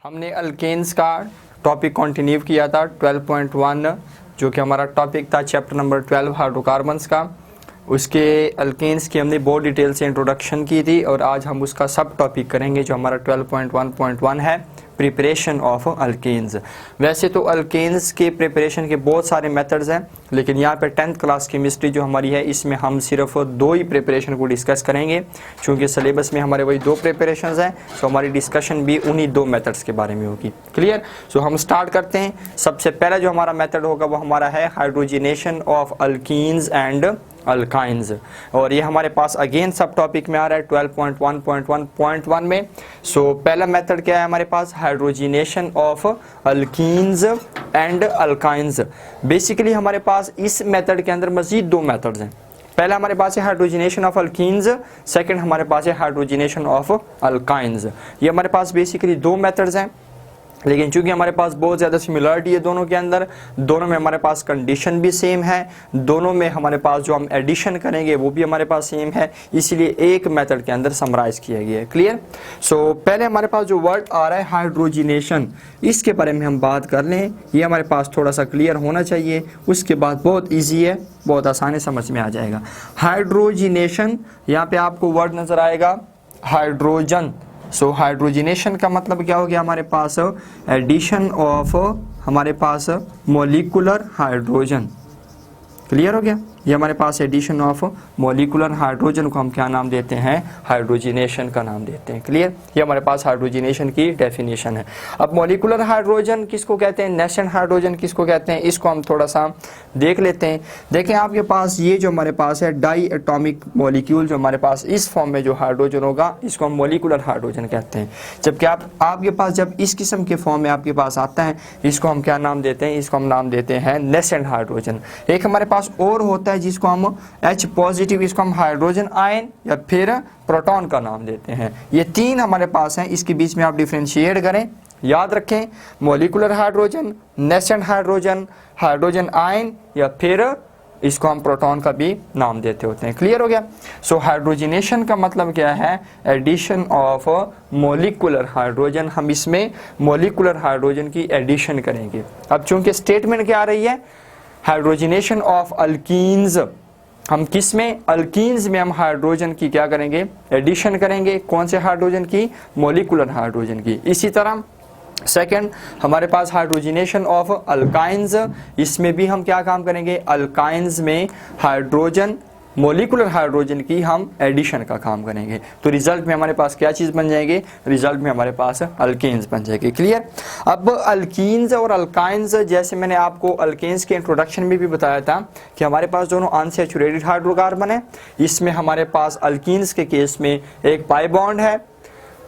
हमने अल्केन्स का topic continue किया था 12.1 जो कि हमारा टॉपिक था चैप्टर नंबर 12 हाइड्रोकार्बन्स का। उसके अल्केन्स की हमने बहुत डिटेल से इंट्रोडक्शन की थी और आज हम उसका सब टॉपिक करेंगे जो हमारा 12.1.1 है, प्रिपरेशन ऑफ अल्केन्स। वैसे तो अल्केन्स के प्रिपरेशन के बहुत सारे मेथड्स हैं, लेकिन यहाँ पे 10th क्लास केमिस्ट्री जो हमारी है इसमें हम सिर्फ दो ही प्रिपरेशन को डिस्कस करेंगे, क्योंकि सिलेबस में हमारे वही दो प्रिपरेशंस हैं। सो हमारी डिस्कशन भी उन्हीं दो मेथड्स के बारे में होगी। क्लियर? सो हम स्टार्ट करते हैं। सबसे पहला जो हमारा मेथड होगा वो हमारा है hydrogenation of alkenes and alkynes, और ये हमारे पास अगेन सब टॉपिक में आ रहा है 12.1.1.1 में। सो पहला मेथड क्या है हमारे पास? Hydrogenation of alkenes and alkynes. Basically हमारे पास इस मेथड के अंदर मजीद दो मेथड्स हैं। पहला हमारे पास है हाइड्रोजिनेशन ऑफ अल्कीन्स, सेकंड हमारे पास है हाइड्रोजिनेशन ऑफ अल्काइंस। ये हमारे पास बेसिकली दो मेथड्स हैं, लेकिन चूंकि हमारे पास बहुत ज़्यादा सिमिलरिटी है दोनों के अंदर, दोनों में हमारे पास कंडीशन भी सेम है, दोनों में हमारे पास जो हम एडिशन करेंगे वो भी हमारे पास सेम है, इसीलिए एक मेथड के अंदर समराइज किया गया है। क्लियर? सो पहले हमारे पास जो वर्ड आ रहा है हाइड्रोजिनेशन, इसके बारे में हम बात कर लें। ये हमारे पास थोड़ा सा क्लियर होना चाहिए, उसके बाद बहुत ईजी है, बहुत आसानी समझ में आ जाएगा। हाइड्रोजिनेशन, यहाँ पे आपको वर्ड नज़र आएगा हाइड्रोजन। सो हाइड्रोजिनेशन का मतलब क्या हो गया हमारे पास? एडिशन ऑफ हमारे पास मॉलिक्यूलर हाइड्रोजन। क्लियर हो गया? ये हमारे पास एडिशन ऑफ मॉलिक्यूलर हाइड्रोजन को हम क्या नाम देते हैं? हाइड्रोजिनेशन का नाम देते हैं। क्लियर? ये हमारे पास हाइड्रोजिनेशन की डेफिनेशन है। अब मॉलिक्यूलर हाइड्रोजन किसको कहते हैं, नेसेंट हाइड्रोजन किसको कहते हैं, इसको हम थोड़ा सा देख लेते हैं। देखें आपके पास ये जो हमारे पास है डाई एटॉमिक मॉलिक्यूल, जो हमारे पास इस फॉर्म में जो हाइड्रोजन होगा इसको हम मॉलिक्यूलर हाइड्रोजन कहते हैं। जबकि आपके पास जब इस किस्म के फॉर्म में आपके पास आता है, इसको हम क्या नाम देते हैं? इसको हम नाम देते हैं नेसेंट हाइड्रोजन। एक हमारे पास और होता है जिसको हम H पॉजिटिव, इसको हम हाइड्रोजन आयन या फिर प्रोटॉन का नाम देते हैं। ये तीन हमारे पास हैं, इसके बीच में आप डिफरेंशिएट करें। याद रखें, molecular hydrogen, nascent hydrogen, hydrogen ion या फिर इसको हम प्रोटॉन का भी नाम देते होते हैं। क्लियर हो गया? सो हाइड्रोजिनेशन का मतलब क्या है? Addition of molecular hydrogen. हम इसमें मॉलिक्यूलर हाइड्रोजन की एडिशन करेंगे। अब चूंकि स्टेटमेंट क्या आ रही है? Hydrogenation of alkenes. हम किस में? अल्कीन्स में हम हाइड्रोजन की क्या करेंगे? एडिशन करेंगे। कौन से हाइड्रोजन की? मॉलिक्यूलर हाइड्रोजन की। इसी तरह सेकंड हमारे पास हाइड्रोजिनेशन ऑफ अल्काइंस, इसमें भी हम क्या काम करेंगे? अल्काइंस में हाइड्रोजन, मॉलिक्यूलर हाइड्रोजन की हम एडिशन का काम करेंगे। तो रिजल्ट में हमारे पास क्या चीज़ बन जाएंगे? रिजल्ट में हमारे पास अल्केन्स बन जाएंगे। क्लियर? अब अल्कीन्स और अल्काइंस, जैसे मैंने आपको अल्केन्स के इंट्रोडक्शन में भी बताया था कि हमारे पास दोनों अनसैचुरेटेड हाइड्रोकार्बन है। इसमें हमारे पास अल्कीन्स के केस में एक पाई बॉन्ड है।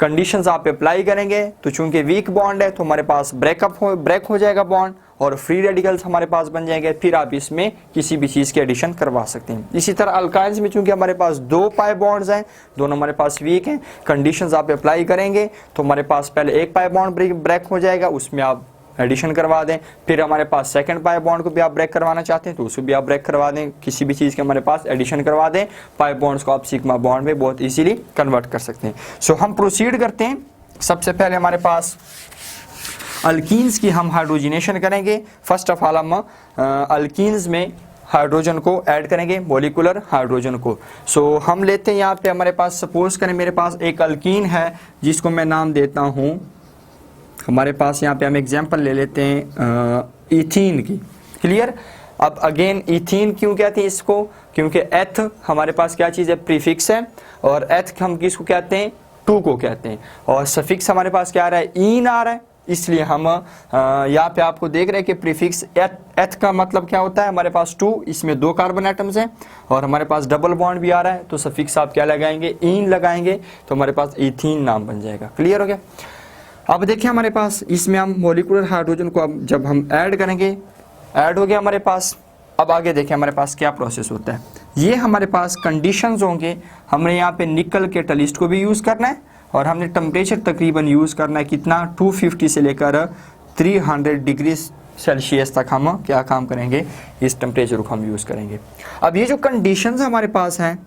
कंडीशंस आप अप्लाई करेंगे तो चूंकि वीक बॉन्ड है तो हमारे पास ब्रेक हो जाएगा बॉन्ड, और फ्री रेडिकल्स हमारे पास बन जाएंगे। फिर आप इसमें किसी भी चीज़ की एडिशन करवा सकते हैं। इसी तरह अल्काइंस में चूंकि हमारे पास दो पाई बॉन्ड्स हैं, दोनों हमारे पास वीक हैं, कंडीशंस आप अप्लाई करेंगे तो हमारे पास पहले एक पाई बॉन्ड ब्रेक हो जाएगा, उसमें आप एडिशन करवा दें। फिर हमारे पास सेकंड पाई बॉन्ड को भी आप ब्रेक करवाना चाहते हैं तो उसको भी आप ब्रेक करवा दें, किसी भी चीज़ के हमारे पास एडिशन करवा दें। पाई बॉन्ड्स को आप सिग्मा बॉन्ड में बहुत इजीली कन्वर्ट कर सकते हैं। सो हम प्रोसीड करते हैं। सबसे पहले हमारे पास अल्कीन्स की हम हाइड्रोजिनेशन करेंगे। फर्स्ट ऑफ ऑल हम अल्कीन्स में हाइड्रोजन को ऐड करेंगे, मॉलिक्यूलर हाइड्रोजन को। सो हम लेते हैं यहाँ पे हमारे पास, सपोज करें मेरे पास एक अल्कीन है जिसको मैं नाम देता हूँ, हमारे पास यहाँ पे हम एग्जांपल ले लेते हैं इथीन की। क्लियर? अब अगेन इथीन क्यों कहते हैं इसको? क्योंकि एथ हमारे पास क्या चीज़ है? प्रीफिक्स है, और एथ हम किसको कहते हैं? टू को कहते हैं, और सफिक्स हमारे पास क्या आ रहा है? ईन आ रहा है। इसलिए हम यहाँ पे आपको देख रहे हैं कि प्रीफिक्स एथ का मतलब क्या होता है? हमारे पास टू, इसमें दो कार्बन एटम्स हैं और हमारे पास डबल बॉन्ड भी आ रहा है, तो सफिक्स आप क्या लगाएंगे? ईन लगाएंगे, तो हमारे पास इथीन नाम बन जाएगा। क्लियर हो गया? अब देखिए हमारे पास इसमें हम मॉलिक्यूलर हाइड्रोजन को अब जब हम ऐड करेंगे, ऐड हो गया हमारे पास। अब आगे देखिए हमारे पास क्या प्रोसेस होता है। ये हमारे पास कंडीशंस होंगे। हमने यहाँ पे निकल के टलिस्ट को भी यूज़ करना है, और हमने टेम्परेचर तकरीबन यूज़ करना है कितना? 250 से लेकर 300 डिग्री सेल्सियस तक हम क्या काम करेंगे? इस टेम्परेचर को हम यूज़ करेंगे। अब ये जो कंडीशंस हमारे पास हैं,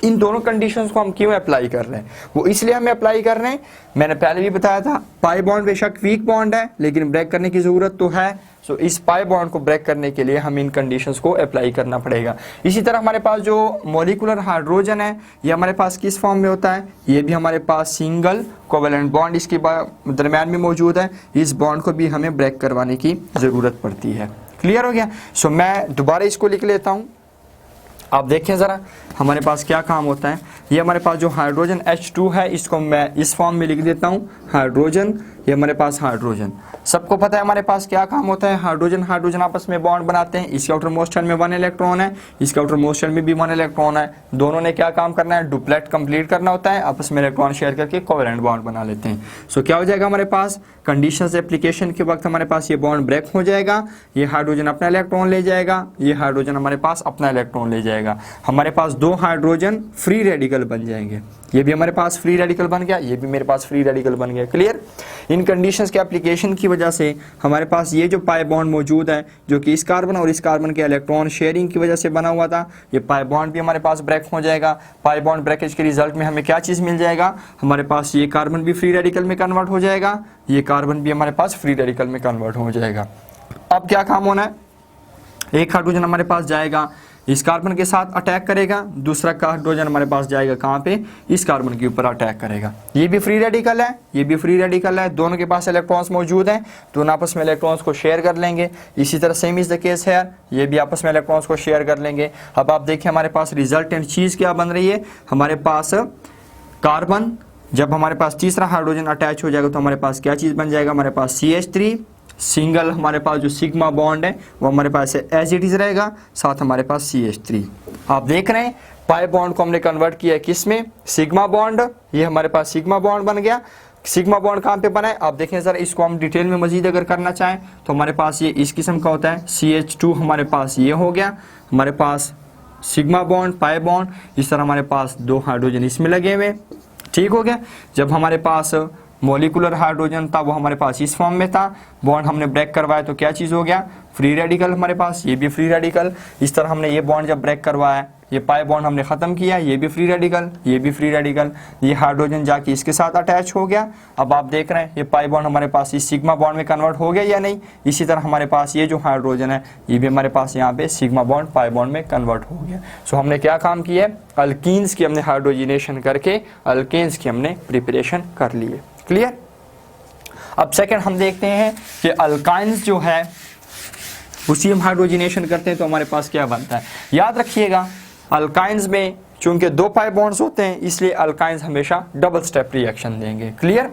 इन दोनों कंडीशंस को हम क्यों अप्लाई कर रहे हैं, वो इसलिए हमें अप्लाई कर रहे हैं, मैंने पहले भी बताया था पाई बॉन्ड बेशक वीक बॉन्ड है लेकिन ब्रेक करने की जरूरत तो है। सो इस पाई बॉन्ड को ब्रेक करने के लिए हमें इन कंडीशंस को अप्लाई करना पड़ेगा। इसी तरह हमारे पास जो मॉलिक्यूलर हाइड्रोजन है ये हमारे पास किस फॉर्म में होता है, ये भी हमारे पास सिंगल कोवेलेंट बॉन्ड इसके दरम्यान में मौजूद है। इस बॉन्ड को भी हमें ब्रेक करवाने की ज़रूरत पड़ती है। क्लियर हो गया। सो मैं दोबारा इसको लिख लेता हूँ, आप देखें ज़रा हमारे पास क्या काम होता है। ये हमारे पास जो हाइड्रोजन H2 है इसको मैं इस फॉर्म में लिख देता हूँ हाइड्रोजन, ये हमारे पास हाइड्रोजन। सबको पता है हमारे पास क्या काम होता है, हाइड्रोजन हाइड्रोजन आपस में बॉन्ड बनाते हैं। इसके आउटर मोस्ट शेल में 1 इलेक्ट्रॉन है, इसके आउटर मोस्ट शेल में भी 1 इलेक्ट्रॉन है। दोनों ने क्या काम करना है, डुप्लेट कंप्लीट करना होता है, आपस में इलेक्ट्रॉन शेयर करके कोवेलेंट बॉन्ड बना लेते हैं। सो क्या हो जाएगा हमारे पास, कंडीशंस एप्लीकेशन के वक्त हमारे पास ये बॉन्ड ब्रेक हो जाएगा, ये हाइड्रोजन अपना इलेक्ट्रॉन ले जाएगा, ये हाइड्रोजन हमारे पास अपना इलेक्ट्रॉन ले जाएगा। हमारे पास 2 हाइड्रोजन फ्री रेडिकल बन जाएंगे, ये भी हमारे पास फ्री रेडिकल बन गया, ये भी मेरे पास फ्री रेडिकल बन गया। क्लियर। इन कंडीशंस के एप्लीकेशन की वजह से हमारे पास ये जो पाई बॉन्ड मौजूद है जो कि इस कार्बन और इस कार्बन के इलेक्ट्रॉन शेयरिंग की वजह से बना हुआ था, ये पाई बॉन्ड भी हमारे पास ब्रेक हो जाएगा। पाई बॉन्ड ब्रेकेज के रिजल्ट में हमें क्या चीज़ मिल जाएगा, हमारे पास ये कार्बन भी फ्री रेडिकल में कन्वर्ट हो जाएगा, ये कार्बन भी हमारे पास फ्री रेडिकल में कन्वर्ट हो जाएगा। अब क्या काम होना है, एक हाइड्रोजन हमारे पास जाएगा इस कार्बन के साथ अटैक करेगा, दूसरा हाइड्रोजन हमारे पास जाएगा कहाँ पे, इस कार्बन के ऊपर अटैक करेगा। ये भी फ्री रेडिकल है, ये भी फ्री रेडिकल है, दोनों के पास इलेक्ट्रॉन्स मौजूद हैं, दोनों आपस में इलेक्ट्रॉन्स को शेयर कर लेंगे। इसी तरह सेम इज द केस है, ये भी आपस में इलेक्ट्रॉन्स को शेयर कर लेंगे। अब आप देखिए हमारे पास रिजल्टेंट चीज़ क्या बन रही है, हमारे पास कार्बन जब हमारे पास तीसरा हाइड्रोजन अटैच हो जाएगा तो हमारे पास क्या चीज़ बन जाएगा, हमारे पास CH3 सिंगल, हमारे पास जो सिग्मा बॉन्ड है वो हमारे पास एज इट इज रहेगा, साथ हमारे पास CH3। आप देख रहे हैं पाई बॉन्ड को हमने कन्वर्ट किया किस में, सिग्मा बॉन्ड, ये हमारे पास सिग्मा बॉन्ड बन गया। सिग्मा बॉन्ड कहाँ पे बना है, आप देखें सर, इसको हम डिटेल में मजीद अगर करना चाहें तो हमारे पास ये इस किस्म का होता है, CH2 हमारे पास ये हो गया, हमारे पास सिग्मा बॉन्ड पाई बॉन्ड, इस तरह हमारे पास 2 हाइड्रोजन इसमें लगे हुए, ठीक हो गया। जब हमारे पास मॉलिक्यूलर हाइड्रोजन था वो हमारे पास इस फॉर्म में था, बॉन्ड हमने ब्रेक करवाया तो क्या चीज़ हो गया, फ्री रेडिकल हमारे पास, ये भी फ्री रेडिकल। इस तरह हमने ये बॉन्ड जब ब्रेक करवाया, ये पाई बॉन्ड हमने ख़त्म किया, ये भी फ्री रेडिकल, ये भी फ्री रेडिकल, ये हाइड्रोजन जाके इसके साथ अटैच हो गया। अब आप देख रहे हैं ये पाई बॉन्ड हमारे पास इस सिग्मा बॉन्ड में कन्वर्ट हो गया या नहीं। इसी तरह हमारे पास ये जो हाइड्रोजन है ये भी हमारे पास यहाँ पे सिग्मा बॉन्ड पाई बॉन्ड में कन्वर्ट हो गया। सो हमने क्या काम किया है, अल्कीन्स की हमने हाइड्रोजिनेशन करके अल्केन्स की हमने प्रिपरेशन कर ली है। क्लियर। अब सेकंड हम देखते हैं कि अल्काइंस जो है उसी हम हाइड्रोजिनेशन करते हैं तो हमारे पास क्या बनता है। याद रखिएगा अल्काइंस में चूंकि 2 पाई बॉन्ड्स होते हैं इसलिए अल्काइंस हमेशा डबल स्टेप रिएक्शन देंगे। क्लियर।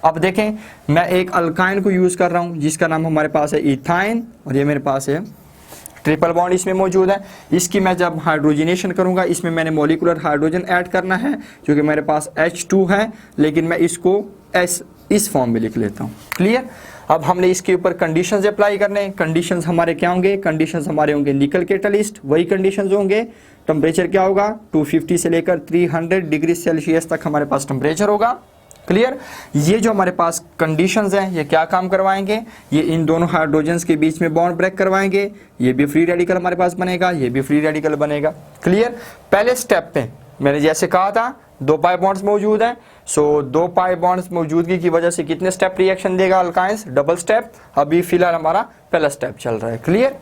अब देखें मैं एक अल्काइन को यूज़ कर रहा हूं जिसका नाम हमारे पास है इथाइन और ये मेरे पास है ट्रिपल बॉन्ड इसमें मौजूद है। इसकी मैं जब हाइड्रोजिनेशन करूंगा इसमें मैंने मॉलिक्यूलर हाइड्रोजन ऐड करना है जो कि मेरे पास H2 है, लेकिन मैं इसको S इस फॉर्म में लिख लेता हूँ। क्लियर। अब हमने इसके ऊपर कंडीशंस अप्लाई करने हैं। कंडीशंस हमारे क्या होंगे, कंडीशंस हमारे होंगे निकल कैटलिस्ट, वही कंडीशंस होंगे। टेम्परेचर क्या होगा, 250 से लेकर 300 डिग्री सेल्सियस तक हमारे पास टेम्परेचर होगा। क्लियर। ये जो हमारे पास कंडीशंस हैं ये क्या काम करवाएंगे, ये इन दोनों हाइड्रोजन्स के बीच में बॉन्ड ब्रेक करवाएंगे, ये भी फ्री रेडिकल हमारे पास बनेगा, ये भी फ्री रेडिकल बनेगा। क्लियर। पहले स्टेप पे मैंने जैसे कहा था 2 पाई बॉन्ड्स मौजूद हैं, सो 2 पाई बॉन्ड्स मौजूदगी की वजह से कितने स्टेप रिएक्शन देगा अल्काइंस, डबल स्टेप। अभी फिलहाल हमारा पहला स्टेप चल रहा है। क्लियर।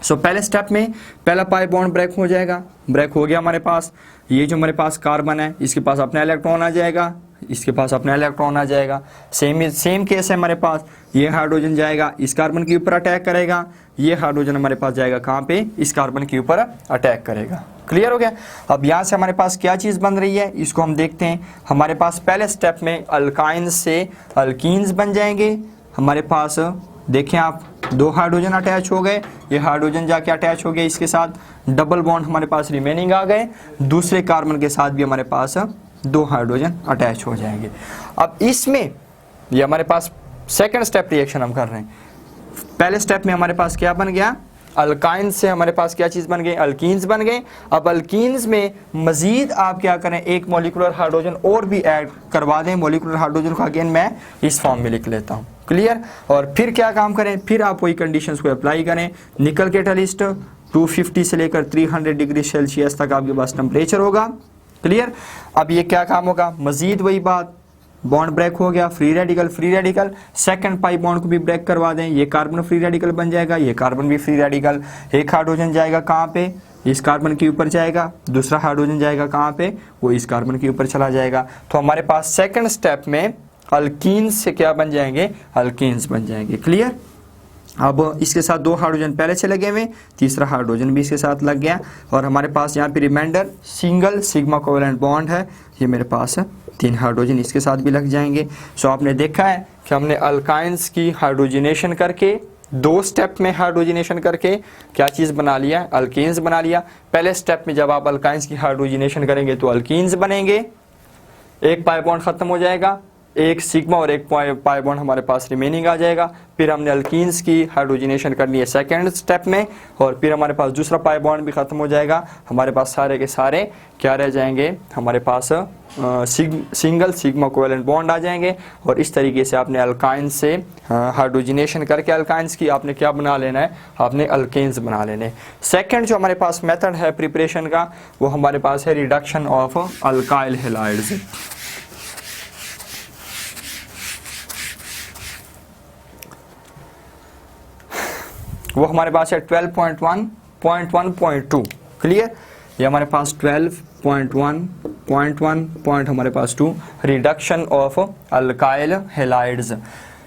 सो पहले स्टेप में पहला पाई बॉन्ड ब्रेक हो जाएगा, ब्रेक हो गया हमारे पास। ये जो हमारे पास कार्बन है इसके पास अपना इलेक्ट्रॉन आ जाएगा, इसके पास अपना इलेक्ट्रॉन आ जाएगा। सेम केस है हमारे पास, ये हाइड्रोजन जाएगा इस कार्बन के ऊपर अटैक करेगा, ये हाइड्रोजन हमारे पास जाएगा कहाँ पे, इस कार्बन के ऊपर अटैक करेगा। क्लियर हो गया। अब यहाँ से हमारे पास क्या चीज़ बन रही है इसको हम देखते हैं। हमारे पास पहले स्टेप में अल्काइंस से अल्कीन्स बन जाएंगे। हमारे पास देखें आप 2 हाइड्रोजन अटैच हो गए, ये हाइड्रोजन जाके अटैच हो गया इसके साथ, डबल बॉन्ड हमारे पास रिमेनिंग आ गए। दूसरे कार्बन के साथ भी हमारे पास 2 हाइड्रोजन अटैच हो जाएंगे। अब इसमें ये हमारे पास सेकंड स्टेप रिएक्शन हम कर रहे हैं। पहले स्टेप में हमारे पास क्या बन गया, अल्काइंस से हमारे पास क्या चीज़ बन गई, अल्कीन्स बन गए। अब अल्कीन्स में मजीद आप क्या करें, एक मॉलिक्यूलर हाइड्रोजन और भी ऐड करवा दें। मॉलिक्यूलर हाइड्रोजन को अगेन मैं इस फॉर्म में लिख लेता हूँ। क्लियर। और फिर क्या काम करें, फिर आप वही कंडीशंस को अप्लाई करें, निकल कैटलिस्ट, 250 से लेकर 300 डिग्री सेल्सियस तक आपके पास टेम्परेचर होगा। क्लियर। अब ये क्या काम होगा, मजीद वही बात, बॉन्ड ब्रेक हो गया, free radical second pi bond को भी ब्रेक करवा दें, ये कार्बन फ्री रेडिकल बन जाएगा, ये कार्बन भी फ्री रेडिकल। एक हाइड्रोजन जाएगा कहाँ पे, इस कार्बन के ऊपर जाएगा, दूसरा हाइड्रोजन जाएगा कहाँ पे, वो इस कार्बन के ऊपर चला जाएगा। तो हमारे पास सेकंड स्टेप में अल्कीन्स से क्या बन जाएंगे, अल्कीन्स बन जाएंगे। क्लियर। अब इसके साथ 2 हाइड्रोजन पहले से लगे हुए, तीसरा हाइड्रोजन भी इसके साथ लग गया, और हमारे पास यहाँ पे reminder single sigma covalent bond है, ये मेरे पास 3 हाइड्रोजन इसके साथ भी लग जाएंगे। सो आपने देखा है कि हमने अल्काइंस की हाइड्रोजनेशन करके 2 स्टेप में हाइड्रोजनेशन करके क्या चीज़ बना लिया, अल्कीन्स बना लिया। पहले स्टेप में जब आप अल्काइंस की हाइड्रोजनेशन करेंगे तो अल्कीन्स बनेंगे, एक पाई बॉन्ड खत्म हो जाएगा, एक सिग्मा और एक पाई बॉन्ड हमारे पास रिमेनिंग आ जाएगा। फिर हमने अल्कीन्स की हाइड्रोजनेशन करनी है सेकेंड स्टेप में, और फिर हमारे पास दूसरा पाई बॉन्ड भी खत्म हो जाएगा, हमारे पास सारे के सारे क्या रह जाएंगे, हमारे पास सिंगल सिग्मा कोवेलेंट बॉन्ड आ जाएंगे। और इस तरीके से आपने अल्काइंस से हाइड्रोजनेशन करके अल्काइंस की आपने क्या बना लेना है, आपने अल्केन्स बना लेने। सेकेंड जो हमारे पास मेथड है प्रिपरेशन का, वो हमारे पास है रिडक्शन ऑफ अल्काइल हैलाइड्स। वो हमारे पास है 12.1.1.2। क्लियर। ये हमारे पास 12.1.1. हमारे पास 2 रिडक्शन ऑफ अल्काइल हैलाइड्स।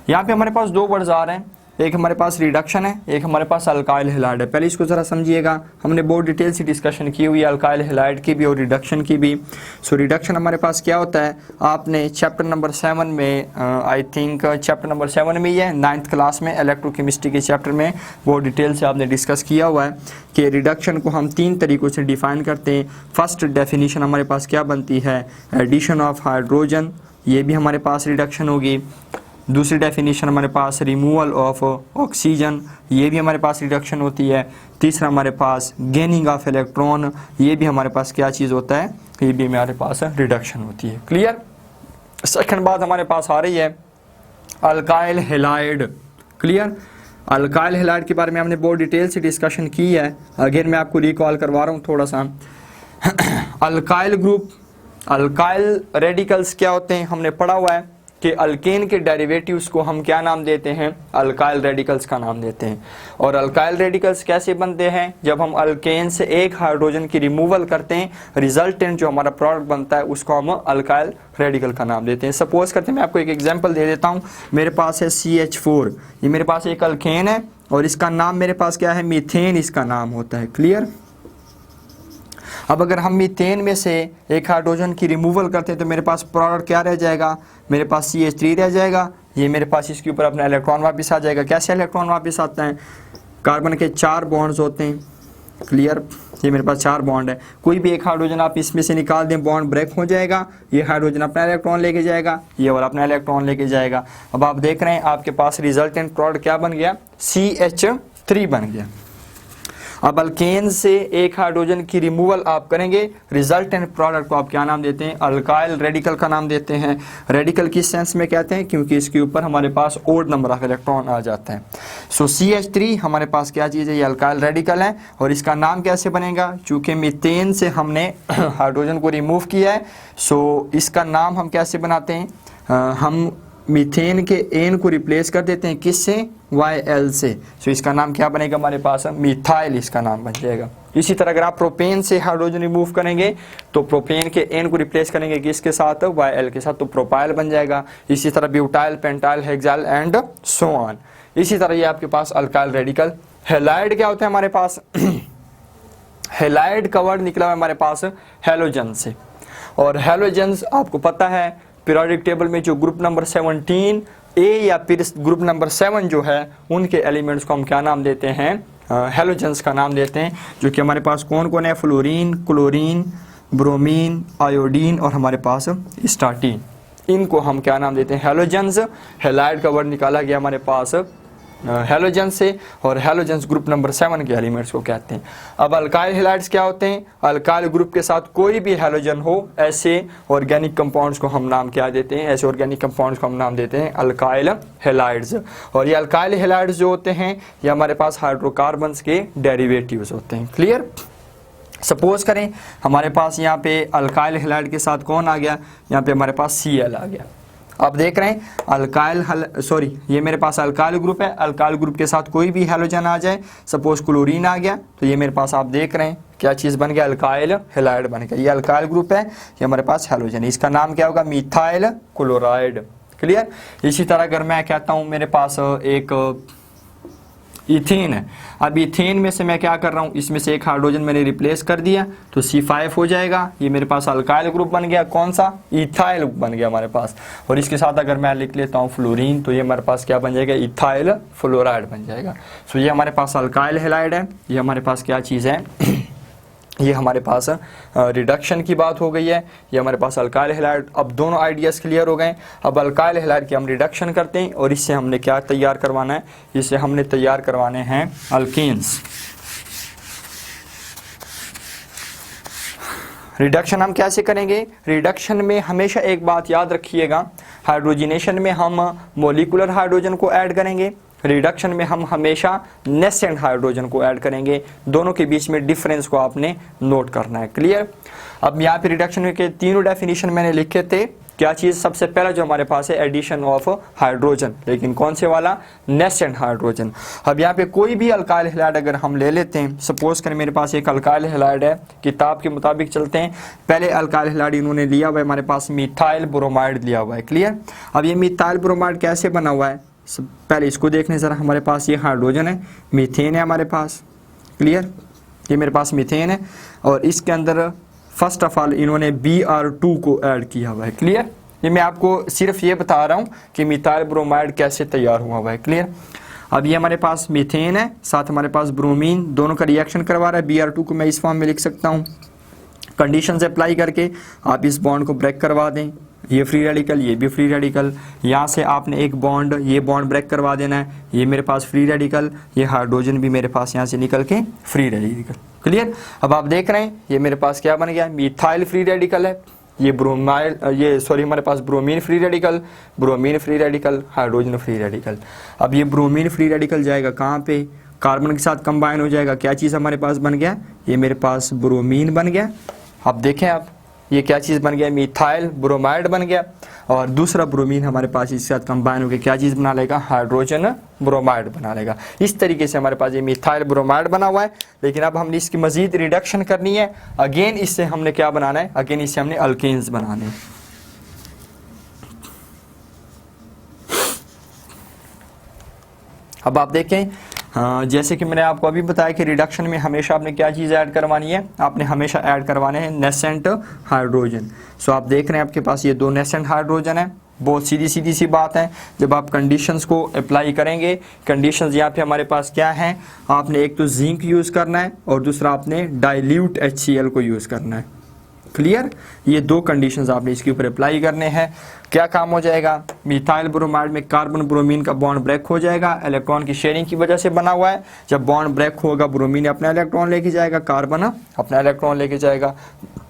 यहाँ पे हमारे पास 2 वर्ड्स आ रहे हैं, एक हमारे पास रिडक्शन है, एक हमारे पास अल्काइल हैलाइड है। पहले इसको ज़रा समझिएगा, हमने बहुत डिटेल से डिस्कशन की हुई है अल्काइल हैलाइड की भी और रिडक्शन की भी। सो रिडक्शन हमारे पास क्या होता है, आपने चैप्टर नंबर 7 में आई थिंक चैप्टर नंबर 7 में ही है, 9th क्लास में इलेक्ट्रोकेमिस्ट्री के चैप्टर में बहुत डिटेल से आपने डिस्कस किया हुआ है कि रिडक्शन को हम 3 तरीक़ों से डिफ़ाइन करते हैं। फर्स्ट डेफिनीशन हमारे पास क्या बनती है, एडिशन ऑफ हाइड्रोजन, ये भी हमारे पास रिडक्शन होगी। दूसरी डेफिनेशन हमारे पास रिमूवल ऑफ ऑक्सीजन, ये भी हमारे पास रिडक्शन होती है। तीसरा हमारे पास गेनिंग ऑफ इलेक्ट्रॉन, ये भी हमारे पास क्या चीज़ होता है, ये भी हमारे पास रिडक्शन होती है। क्लियर। सेकंड बात हमारे पास आ रही है alkyl halide. Clear. Alkyl halide के बारे में हमने बहुत डिटेल से डिस्कशन की है, अगेन मैं आपको रिकॉल करवा रहा हूँ थोड़ा सा। अल्काइल ग्रुप, अल्काइल रेडिकल्स क्या होते हैं, हमने पढ़ा हुआ है कि अल्केन के डेरिवेटिव्स को हम क्या नाम देते हैं, अल्काइल रेडिकल्स का नाम देते हैं। और अल्काइल रेडिकल्स कैसे बनते हैं, जब हम अल्केन से एक हाइड्रोजन की रिमूवल करते हैं, रिजल्टेंट जो हमारा प्रोडक्ट बनता है उसको हम अल्काइल रेडिकल का नाम देते हैं। सपोज करते हैं, मैं आपको एक एग्जांपल दे देता हूँ, मेरे पास है CH4, ये मेरे पास एक अल्केन है और इसका नाम मेरे पास क्या है, मीथेन इसका नाम होता है। क्लियर। अब अगर हम मीथेन में से एक हाइड्रोजन की रिमूवल करते हैं तो मेरे पास प्रोडक्ट क्या रह जाएगा, मेरे पास CH3 रह जाएगा, ये मेरे पास इसके ऊपर अपना इलेक्ट्रॉन वापस आ जाएगा। कैसे इलेक्ट्रॉन वापस आता है, कार्बन के 4 बॉन्ड्स होते हैं। क्लियर। ये मेरे पास 4 बॉन्ड है, कोई भी एक हाइड्रोजन आप इसमें से निकाल दें, बॉन्ड ब्रेक हो जाएगा, ये हाइड्रोजन अपना इलेक्ट्रॉन लेके जाएगा, ये वाला अपना इलेक्ट्रॉन लेके जाएगा। अब आप देख रहे हैं आपके पास रिजल्टेंट प्रोडक्ट क्या बन गया, CH3 बन गया। अब अल्केन से एक हाइड्रोजन की रिमूवल आप करेंगे, रिजल्टेंट प्रोडक्ट को आप क्या नाम देते हैं, अल्काइल रेडिकल का नाम देते हैं। रेडिकल किस सेंस में कहते हैं, क्योंकि इसके ऊपर हमारे पास ओड नंबर ऑफ इलेक्ट्रॉन आ जाता है। सो CH3 हमारे पास क्या चीज़ है, ये अल्काइल रेडिकल है। और इसका नाम कैसे बनेगा, चूँकि मीथेन से हमने हाइड्रोजन को रिमूव किया है, सो इसका नाम हम कैसे बनाते हैं, हम मीथेन के एन को रिप्लेस कर देते हैं, किससे, YL से। सो इसका नाम क्या बनेगा हमारे पास, मिथाइल इसका नाम बन जाएगा। इसी तरह अगर आप प्रोपेन से हाइड्रोजन रिमूव करेंगे तो प्रोपेन के एन को रिप्लेस करेंगे किसके साथ, YL के साथ, तो प्रोपाइल बन जाएगा। इसी तरह butyl, pentyl, hexyl and so on. इसी तरह ये आपके पास अल्काइल रेडिकल। हैलाइड क्या होता है हमारे पास, हैलाइड का वर्ड निकला हुआ हमारे पास हैलोजन से। और हैलोजन्स आपको पता है पीरियोडिक टेबल में जो ग्रुप नंबर 17 ए या फिर ग्रुप नंबर 7 जो है, उनके एलिमेंट्स को हम क्या नाम देते हैं, हैलोजन्स का नाम देते हैं। जो कि हमारे पास कौन कौन है, फ्लोरीन, क्लोरीन, ब्रोमीन, आयोडीन और हमारे पास स्टार्टीन, इनको हम क्या नाम देते हैं, हैलोजन्स। हैलाइड का वर्ड निकाला गया हमारे पास हैलोजन से, और हैलोजन ग्रुप नंबर 7 के एलिमेंट्स को कहते हैं। अब अल्काइल हैलाइड्स क्या होते हैं? अल्काइल ग्रुप के साथ कोई भी हैलोजन हो, ऐसे ऑर्गेनिक कंपाउंड्स को हम नाम क्या देते हैं? ऐसे ऑर्गेनिक कंपाउंड्स को हम नाम देते हैं अल्काइल हैलाइड्स। और ये अल्काइल हैलाइड्स जो होते हैं ये हमारे पास हाइड्रोकार्बन्स के डेरिवेटिव्स होते हैं। क्लियर? सपोज करें हमारे पास यहाँ पे अल्काइल हैलाइड के साथ कौन आ गया? यहाँ पे हमारे पास Cl आ गया। आप देख रहे हैं ये मेरे पास अल्काइल ग्रुप है। अल्काइल ग्रुप के साथ कोई भी हैलोजन आ जाए, सपोज क्लोरीन आ गया, तो ये मेरे पास आप देख रहे हैं क्या चीज़ बन गया? अल्काइल हैलाइड बन गया। ये अल्काइल ग्रुप है, ये हमारे पास हैलोजन है, इसका नाम क्या होगा? Methyl chloride. क्लियर? इसी तरह अगर मैं कहता हूँ मेरे पास एक इथेन है, अब इथेन में से मैं क्या कर रहा हूँ? इसमें से एक हाइड्रोजन मैंने रिप्लेस कर दिया तो C5 हो जाएगा। ये मेरे पास अल्काइल ग्रुप बन गया। कौन सा? इथाइल बन गया हमारे पास। और इसके साथ अगर मैं लिख लेता हूँ फ्लोरीन, तो ये हमारे पास क्या बन जाएगा? इथाइल फ्लोराइड बन जाएगा। सो ये हमारे पास अल्काइल हैलाइड है। ये हमारे पास क्या चीज़ है? ये हमारे पास रिडक्शन की बात हो गई है। ये हमारे पास अल्काइल हैलाइड। अब दोनों आइडियाज़ क्लियर हो गए। अब अल्काइल हैलाइड की हम रिडक्शन करते हैं और इससे हमने क्या तैयार करवाना है? इससे हमने तैयार करवाने हैं अल्केन्स। रिडक्शन हम कैसे करेंगे? रिडक्शन में हमेशा एक बात याद रखिएगा, हाइड्रोजिनेशन में हम मोलिकुलर हाइड्रोजन को ऐड करेंगे, रिडक्शन में हम हमेशा नेसेंट हाइड्रोजन को ऐड करेंगे। दोनों के बीच में डिफरेंस को आपने नोट करना है। क्लियर? अब यहाँ पे रिडक्शन के तीनों डेफिनेशन मैंने लिखे थे। क्या चीज़? सबसे पहला जो हमारे पास है एडिशन ऑफ हाइड्रोजन, लेकिन कौन से वाला? Nascent hydrogen. अब यहाँ पे कोई भी अल्काइल हैलाइड अगर हम ले लेते हैं, सपोज करें मेरे पास एक अल्काइल हैलाइड है, किताब के मुताबिक चलते हैं। पहले अल्काइल हैलाइड इन्होंने लिया हुआ है हमारे पास मिथाइल ब्रोमाइड लिया हुआ है। क्लियर? अब ये मिथाइल ब्रोमाइड कैसे बना हुआ है? पहले इसको देखने ज़रा। हमारे पास ये हाइड्रोजन है, मीथेन है हमारे पास। क्लियर? ये मेरे पास मीथेन है और इसके अंदर फर्स्ट ऑफ ऑल इन्होंने Br2 को ऐड किया हुआ है। क्लियर? ये मैं आपको सिर्फ ये बता रहा हूँ कि मिथाइल ब्रोमाइड कैसे तैयार हुआ हुआ है। क्लियर? अब ये हमारे पास मीथेन है, साथ हमारे पास ब्रोमीन, दोनों का रिएक्शन करवा रहा है। Br2 को मैं इस फॉर्म में लिख सकता हूँ। कंडीशंस अप्लाई करके आप इस बॉन्ड को ब्रेक करवा दें। ये फ्री रेडिकल, ये भी फ्री रेडिकल। यहाँ से आपने एक बॉन्ड, ये बॉन्ड ब्रेक करवा देना है। ये मेरे पास फ्री रेडिकल, ये हाइड्रोजन भी मेरे पास यहाँ से निकल के फ्री रेडिकल। क्लियर? अब आप देख रहे हैं ये मेरे पास क्या बन गया? मिथाइल फ्री रेडिकल है। ये हमारे पास bromine free radical, hydrogen free radical. अब ये ब्रोमीन फ्री रेडिकल जाएगा कहाँ पे? कार्बन के साथ कंबाइन हो जाएगा। क्या चीज़ हमारे पास बन गया? ये मेरे पास ब्रोमीन बन गया। अब देखें आप, ये क्या चीज़ बन गया? मिथाइल ब्रोमाइड बन गया। और दूसरा ब्रोमीन हमारे पास इसके साथ कंबाइन होकर क्या चीज़ बना लेगा? हाइड्रोजन ब्रोमाइड बना लेगा। इस तरीके से हमारे पास ये मिथाइल ब्रोमाइड बना हुआ है। लेकिन अब हमने इसकी मजीद रिडक्शन करनी है। अगेन इससे हमने क्या बनाना है? अगेन इससे हमने अल्केन्स बनाने हैं। अब आप देखें, जैसे कि मैंने आपको अभी बताया कि रिडक्शन में हमेशा आपने क्या चीज़ ऐड करवानी है? आपने हमेशा ऐड करवाने हैं नेसेंट हाइड्रोजन। सो आप देख रहे हैं आपके पास ये दो नेसेंट हाइड्रोजन है। बहुत सीधी सी बात है। जब आप कंडीशंस को अप्लाई करेंगे, कंडीशंस यहाँ पे हमारे पास क्या हैं? आपने एक तो जिंक यूज़ करना है और दूसरा आपने डाइल्यूट HCl को यूज़ करना है। क्लियर? ये दो कंडीशंस आपने इसके ऊपर अप्लाई करने हैं। क्या काम हो जाएगा? मिथाइल ब्रोमाइड में कार्बन ब्रोमीन का बॉन्ड ब्रेक हो जाएगा। इलेक्ट्रॉन की शेयरिंग की वजह से बना हुआ है। जब बॉन्ड ब्रेक होगा, ब्रोमीन अपना इलेक्ट्रॉन लेके जाएगा, कार्बन अपना इलेक्ट्रॉन लेके जाएगा।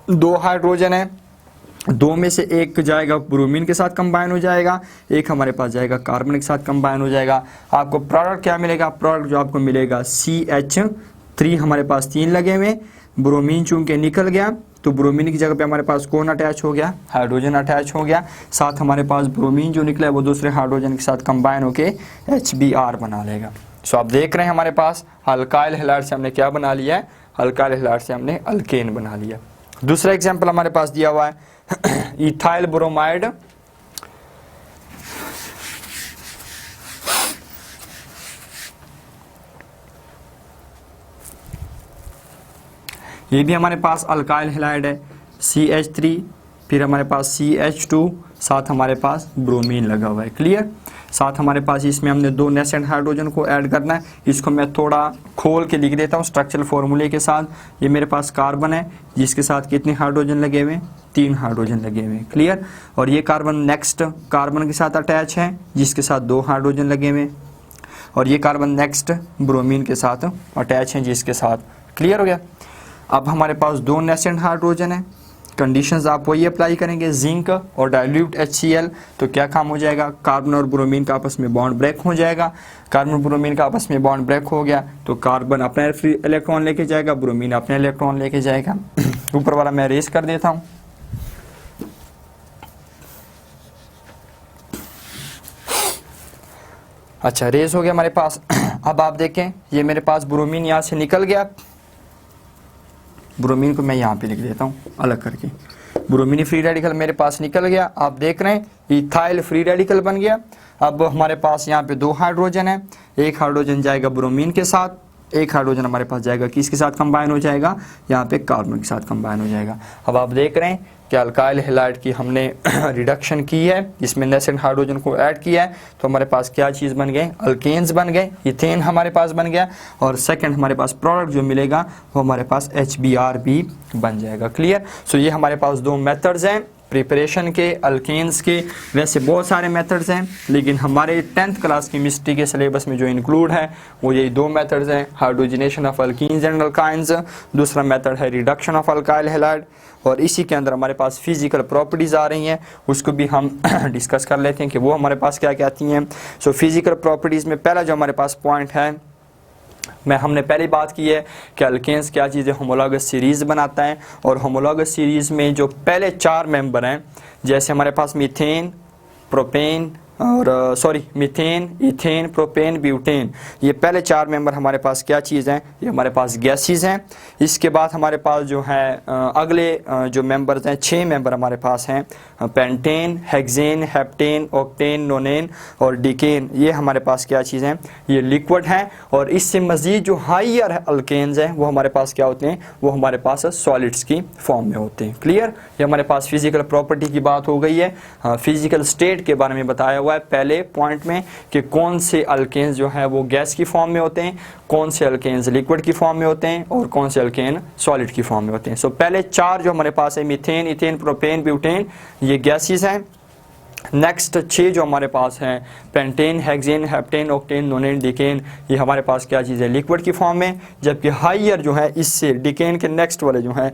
दो हाइड्रोजन है, दो में से एक जाएगा ब्रोमीन के साथ कंबाइन हो जाएगा, एक हमारे पास जाएगा कार्बन के साथ कंबाइन हो जाएगा। आपको प्रोडक्ट क्या मिलेगा? प्रोडक्ट जो आपको मिलेगा CH3 हमारे पास 3 लगे हुए। ब्रोमीन चूंकि निकल गया तो ब्रोमीन की जगह पे हमारे पास कौन अटैच हो गया? हाइड्रोजन अटैच हो गया। साथ हमारे पास ब्रोमीन जो निकला है वो दूसरे हाइड्रोजन के साथ कंबाइन होके HBr बना लेगा। सो आप देख रहे हैं हमारे पास अल्काइल हैलाइड से हमने क्या बना लिया है? अल्काइल हैलाइड से हमने अल्केन बना लिया। दूसरा एग्जाम्पल हमारे पास दिया हुआ है इथाइल ब्रोमाइड। ये भी हमारे पास अल्काइल हैलाइड है, CH3, फिर हमारे पास CH2, साथ हमारे पास ब्रोमीन लगा हुआ है। क्लियर? साथ हमारे पास इसमें हमने दो नेसेंट हाइड्रोजन को ऐड करना है। इसको मैं थोड़ा खोल के लिख देता हूँ स्ट्रक्चरल फॉर्मूले के साथ। ये मेरे पास कार्बन है जिसके साथ कितने हाइड्रोजन लगे हुए हैं? 3 हाइड्रोजन लगे हुए हैं। क्लियर? और ये कार्बन नेक्स्ट कार्बन के साथ अटैच है जिसके साथ 2 हाइड्रोजन लगे हुए हैं। और ये कार्बन नेक्स्ट ब्रोमीन के साथ अटैच हैं जिसके साथ। क्लियर हो गया। अब हमारे पास 2 नेसेंट हाइड्रोजन है, कंडीशंस आप वही अप्लाई करेंगे, जिंक और डाइल्यूट HCl, तो क्या काम हो जाएगा, कार्बन और ब्रोमीन का आपस में बॉन्ड ब्रेक हो जाएगा। कार्बन ब्रोमीन का आपस में बॉन्ड ब्रेक हो गया तो कार्बन अपना फ्री इलेक्ट्रॉन लेके जाएगा, ब्रोमीन अपने इलेक्ट्रॉन लेके जाएगा। ऊपर वाला मैं रेस कर देता हूँ। अच्छा, रेस हो गया हमारे पास। अब आप देखें ये मेरे पास ब्रोमीन यहाँ से निकल गया, ब्रोमीन को मैं यहाँ पे लिख देता हूँ अलग करके। ब्रोमीन फ्री रेडिकल मेरे पास निकल गया, आप देख रहे हैं इथाइल फ्री रेडिकल बन गया। अब हमारे पास यहाँ पे 2 हाइड्रोजन है, एक हाइड्रोजन जाएगा ब्रोमीन के साथ, एक हाइड्रोजन हमारे पास जाएगा किसके साथ कंबाइन हो जाएगा, यहाँ पे कार्बन के साथ कंबाइन हो जाएगा। अब आप देख रहे हैं कि अल्काइल हैलाइड की हमने रिडक्शन की है, इसमें नेसेंट हाइड्रोजन को ऐड किया है, तो हमारे पास क्या चीज़ बन गए, अल्केन्स बन गए, इथेन हमारे पास बन गया। और सेकंड हमारे पास प्रोडक्ट जो मिलेगा वो हमारे पास HBr भी बन जाएगा। क्लियर। सो ये हमारे पास 2 मेथड्स हैं प्रिपरेशन के, अल्केन्स के। वैसे बहुत सारे मेथड्स हैं लेकिन हमारे 10th क्लास केमिस्ट्री के सिलेबस में जो इंक्लूड है वो यही 2 मेथड्स हैं, hydrogenation of alkenes and alkynes, दूसरा मेथड है रिडक्शन ऑफ अल्काइल हैलाइड। और इसी के अंदर हमारे पास फिजिकल प्रॉपर्टीज़ आ रही हैं, उसको भी हम डिस्कस कर लेते हैं कि वो हमारे पास क्या क्या आती हैं। सो फिजिकल प्रॉपर्टीज़ में पहला जो हमारे पास पॉइंट है, हमने पहले बात की है कि अल्केन्स क्या चीज़ है, होमोलॉगस सीरीज़ बनाता है। और होमोलॉगस सीरीज़ में जो पहले 4 मेंबर हैं, जैसे हमारे पास मीथेन, प्रोपेन और मीथेन, इथेन, प्रोपेन, ब्यूटेन, ये पहले 4 मेंबर हमारे पास क्या चीज़ हैं, ये हमारे पास गैसेस हैं। इसके बाद हमारे पास जो है अगले जो मेंबर्स हैं, 6 मेंबर हमारे पास हैं, पेंटेन, हेक्सेन, हेप्टेन, ऑक्टेन, नोनेन और डिकेन। ये हमारे पास क्या चीज़ हैं, ये लिक्विड हैं। और इससे मज़ीद जो हाइयर अल्केन्स हैं वो हमारे पास क्या होते हैं, वो हमारे पास सॉलिड्स की फॉर्म में होते हैं। क्लियर। ये हमारे पास फिजिकल प्रॉपर्टी की बात हो गई है। फिजिकल स्टेट के बारे में बताया हुआ है पहले पॉइंट में कि कौन से अल्केन्स जो है वो गैस की फॉर्म में होते हैं, कौन से अल्केन्स लिक्विड की फॉर्म में होते हैं और कौन से अल्केन सॉलिड की फॉर्म में होते हैं। सो पहले 4 जो हमारे पास है, मीथेन, इथेन, प्रोपेन, ब्यूटेन, ये गैसेस हैं। नेक्स्ट 6 जो हमारे पास हैं, pentane, hexane, heptane, octane, nonane, decane, ये हमारे पास क्या चीज़ है, लिक्विड की फॉर्म में। जबकि हाइयर जो है इससे डिकेन के नेक्स्ट वाले जो हैं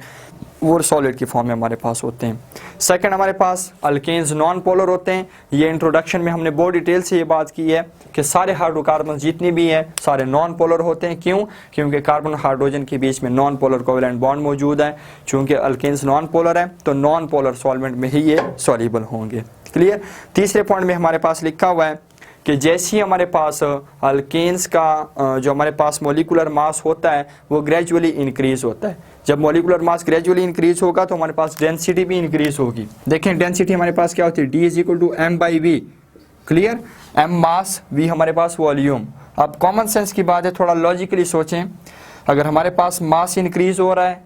वो सॉलिड की फॉर्म में हमारे पास होते हैं। सेकंड हमारे पास अल्केन्स नॉन पोलर होते हैं। ये इंट्रोडक्शन में हमने बहुत डिटेल से ये बात की है कि सारे हाइड्रोकार्बन जितने भी हैं सारे नॉन पोलर होते हैं। क्यों? क्योंकि कार्बन हाइड्रोजन के बीच में नॉन पोलर कोवेलेंट बॉन्ड मौजूद है। चूँकि अल्केन्स नॉन पोलर है तो नॉन पोलर सॉल्वेंट में ही ये सॉल्युबल होंगे। क्लियर। तीसरे पॉइंट में हमारे पास लिखा हुआ है कि जैसे ही हमारे पास अल्केन्स का जो हमारे पास मोलिकुलर मास होता है वो ग्रेजुअली इंक्रीज होता है। जब मोलिकुलर मास ग्रेजुअली इंक्रीज होगा तो हमारे पास डेंसिटी भी इंक्रीज होगी। देखें डेंसिटी हमारे पास क्या होती है, D = m/v। क्लियर। m मास, v हमारे पास वॉल्यूम। अब कॉमन सेंस की बात है, थोड़ा लॉजिकली सोचें। अगर हमारे पास मास इंक्रीज हो रहा है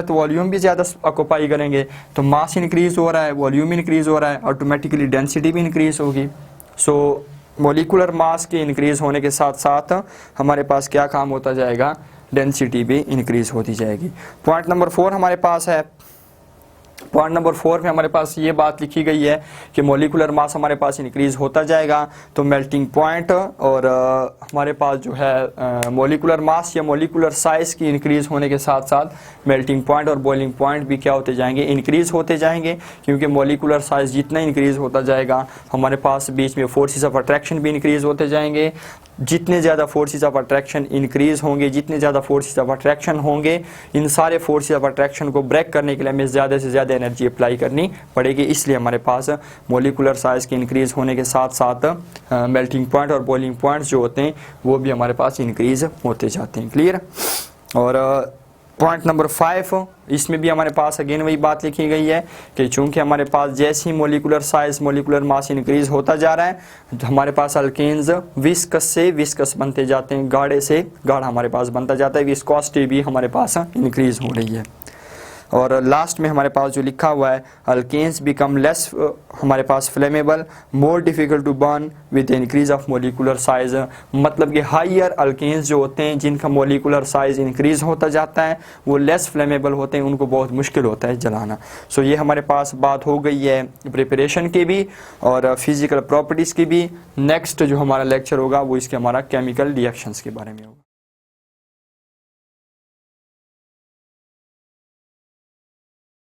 तो वॉल्यूम भी ज़्यादा ऑक्यूपाई करेंगे। तो मास इंक्रीज हो रहा है, वॉल्यूम इंक्रीज हो रहा है, ऑटोमेटिकली डेंसिटी भी इंक्रीज होगी। सो मोलिकुलर मास के इंक्रीज होने के साथ साथ हमारे पास क्या काम होता जाएगा, डेंसिटी भी इंक्रीज होती जाएगी। पॉइंट नंबर 4 हमारे पास है। पॉइंट नंबर 4 में हमारे पास ये बात लिखी गई है कि मोलिकुलर मास हमारे पास इंक्रीज होता जाएगा तो मेल्टिंग पॉइंट और हमारे पास जो है मोलिकुलर मास या मोलिकुलर साइज़ की इंक्रीज होने के साथ साथ मेल्टिंग पॉइंट और बॉइलिंग पॉइंट भी क्या होते जाएंगे, इंक्रीज होते जाएंगे। क्योंकि मोलिकुलर साइज़ जितना इंक्रीज होता जाएगा हमारे पास बीच में फोर्सेस ऑफ अट्रैक्शन भी इंक्रीज होते जाएंगे। जितने ज़्यादा फोर्सेस ऑफ अट्रैक्शन इंक्रीज होंगे, जितने ज़्यादा फोर्सेस ऑफ अट्रैक्शन होंगे, इन सारे फोर्सेस ऑफ अट्रैक्शन को ब्रेक करने के लिए हमें ज़्यादा से ज़्यादा एनर्जी अप्लाई करनी पड़ेगी। इसलिए हमारे पास मोलिकुलर साइज़ के इंक्रीज़ होने के साथ साथ मेल्टिंग पॉइंट और बॉइलिंग पॉइंट्स जो होते हैं वो भी हमारे पास इंक्रीज़ होते जाते हैं। क्लियर। और पॉइंट नंबर 5, इसमें भी हमारे पास अगेन वही बात लिखी गई है कि चूंकि हमारे पास जैसे ही molecular size, molecular mass increase होता जा रहा है तो हमारे पास अल्केन्स विस्कस से विस्कस बनते जाते हैं, गाढ़े से गाढ़ा हमारे पास बनता जाता है। विस्कोसिटी भी हमारे पास इंक्रीज हो रही है। और लास्ट में हमारे पास जो लिखा हुआ है अल्केन्स बिकम लेस हमारे पास flammable, more difficult to burn with increase of molecular size, मतलब कि हाइयर अल्केन्स जो होते हैं जिनका मोलिकुलर साइज इंक्रीज होता जाता है वो लेस फ्लेमेबल होते हैं, उनको बहुत मुश्किल होता है जलाना। सो ये हमारे पास बात हो गई है प्रिपरेशन की भी और फिजिकल प्रॉपर्टीज़ की भी। नेक्स्ट जो हमारा लेक्चर होगा वो इसके हमारा केमिकल रिएक्शंस के बारे में होगा।